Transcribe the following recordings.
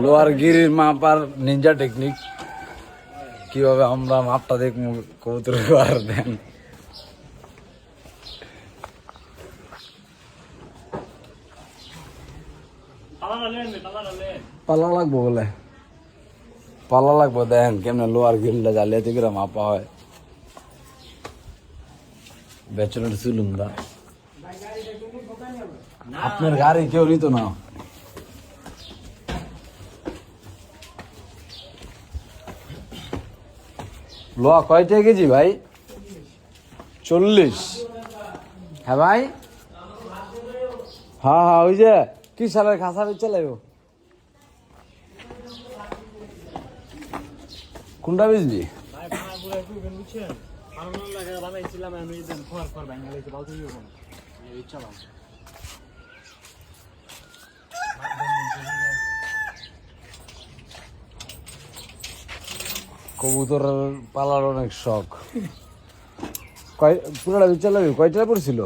লোহার গিরির মাপ আর Ninja technique কিভাবে আমরা মাপটা দেখবো কবুতর আর দেন। পালা লাগবো বলে পালা লাগবো দেখেন কেমনে লোহার গিরিলটা জ্বালিয়ে থেকে মাপা হয়। বেচনের চুলুন্দা আপনার গাড়ি কেউ নিত না। লোহা কয়টা কেজি ভাই? 40। হ্যাঁ ভাই, হ্যাঁ হ্যাঁ ওই যে কি সালের খাসা বেচে লাগবো কোনটা বেচবি? কবুতর পালার অনেক শখ। পুরোটা বেচে লাগবে। কয়টা পড়ছিল?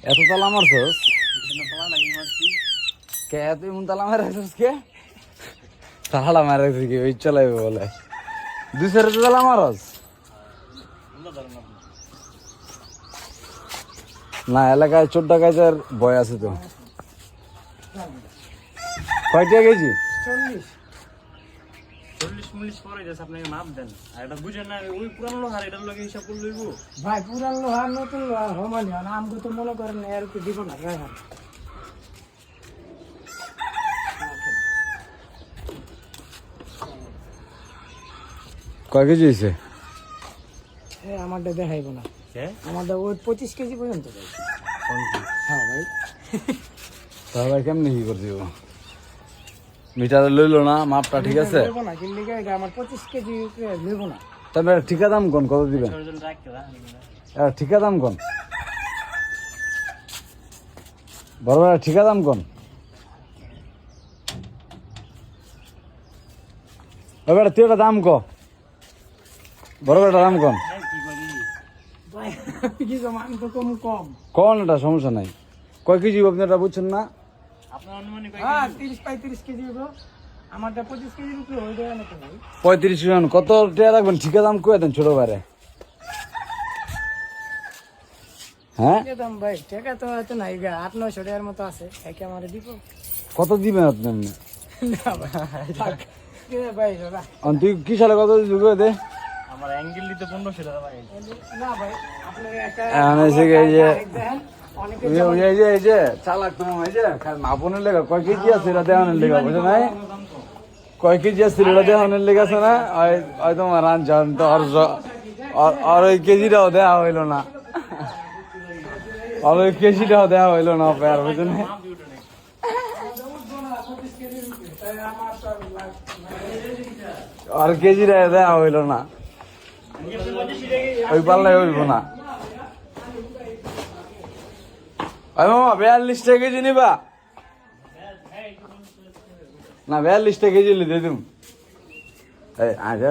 এত তালা মারছস কে? এত এমন তালা মারাইছস কে? তালা মারাইছিস কি ওই চালাইবে বলে? 200 তালা মারস না? এলাকায় 14 গাছের ভয় আছে তো। কয়টা কেজি? 40 40 পরে যাচ্ছে আপনাকে মাপ দেন। আর এটা বুঝেন না ওই পুরানো লোহার এটার লগে হিসাব করে লইব ভাই। পুরান লোহার নতুন লোহার সমানই হয় না। আমগো তো মনে করেন এর কি দিব না ভাই। কয় কেজি হয়েছে? আমারটা দেখাইব না। আমাদের ওই 25 কেজি পর্যন্ত ভাই। হ্যাঁ ভাই। তাহলে কেমনি কি করে দিব? মিটারে লইলো না মাপটা? ঠিক আছে নেব না কিন্তু আমার 25 কেজি নেব না। তবে ঠিকা দাম কোন? কত দিবেন? ঠিকা দাম কোন? বড় বড় ঠিকা দাম কোন? এবারে তুই একটা দাম ক। বড় বড় দাম কোন? ভাই কি আমি তো কম কোন? এটা সমস্যা নাই। কয় কেজি আপনারা বুঝছেন না? আপনার অনুমানিক হ্যাঁ 30-35 কেজি হবে। আমারটা 25 কেজির উপরে হয়ে যায় না তো ভাই। 35 জন কত টাকা রাখবেন? ঠিকা দাম কয়ে দেন ছোট বাইরে। হ্যাঁ দাম ভাই টাকা তো এত নাই, 800-900 টাকার মতো আছে। একে আমারে দিব। কত দিবেন আপনি? না ভাই ভাই তুই কি সালে কত দিবি দে? আমার অ্যাঙ্গেল দিতে 1500 টাকা ভাই। না ভাই আপনার একটা এই যে চালাক তোমার এই যে মাপনের লেগা কয় কেজি আছে এটা দেওয়ানের লেগা বুঝো নাই? কয় কেজি আছে এটা দেওয়ানের লেগা আছে না? ওই তোমার রাঞ্জন তো আর ওই কেজিটাও দেওয়া হইলো না। আর ওই কেজিটাও দেওয়া হইলো না আর বুঝো না? আর কেজিটা দেওয়া হইলো না। ওই পাল্লাই হইব না। মামা 42 কেজি নিবা না? 42 কেজি লিখে দিম। এই আজ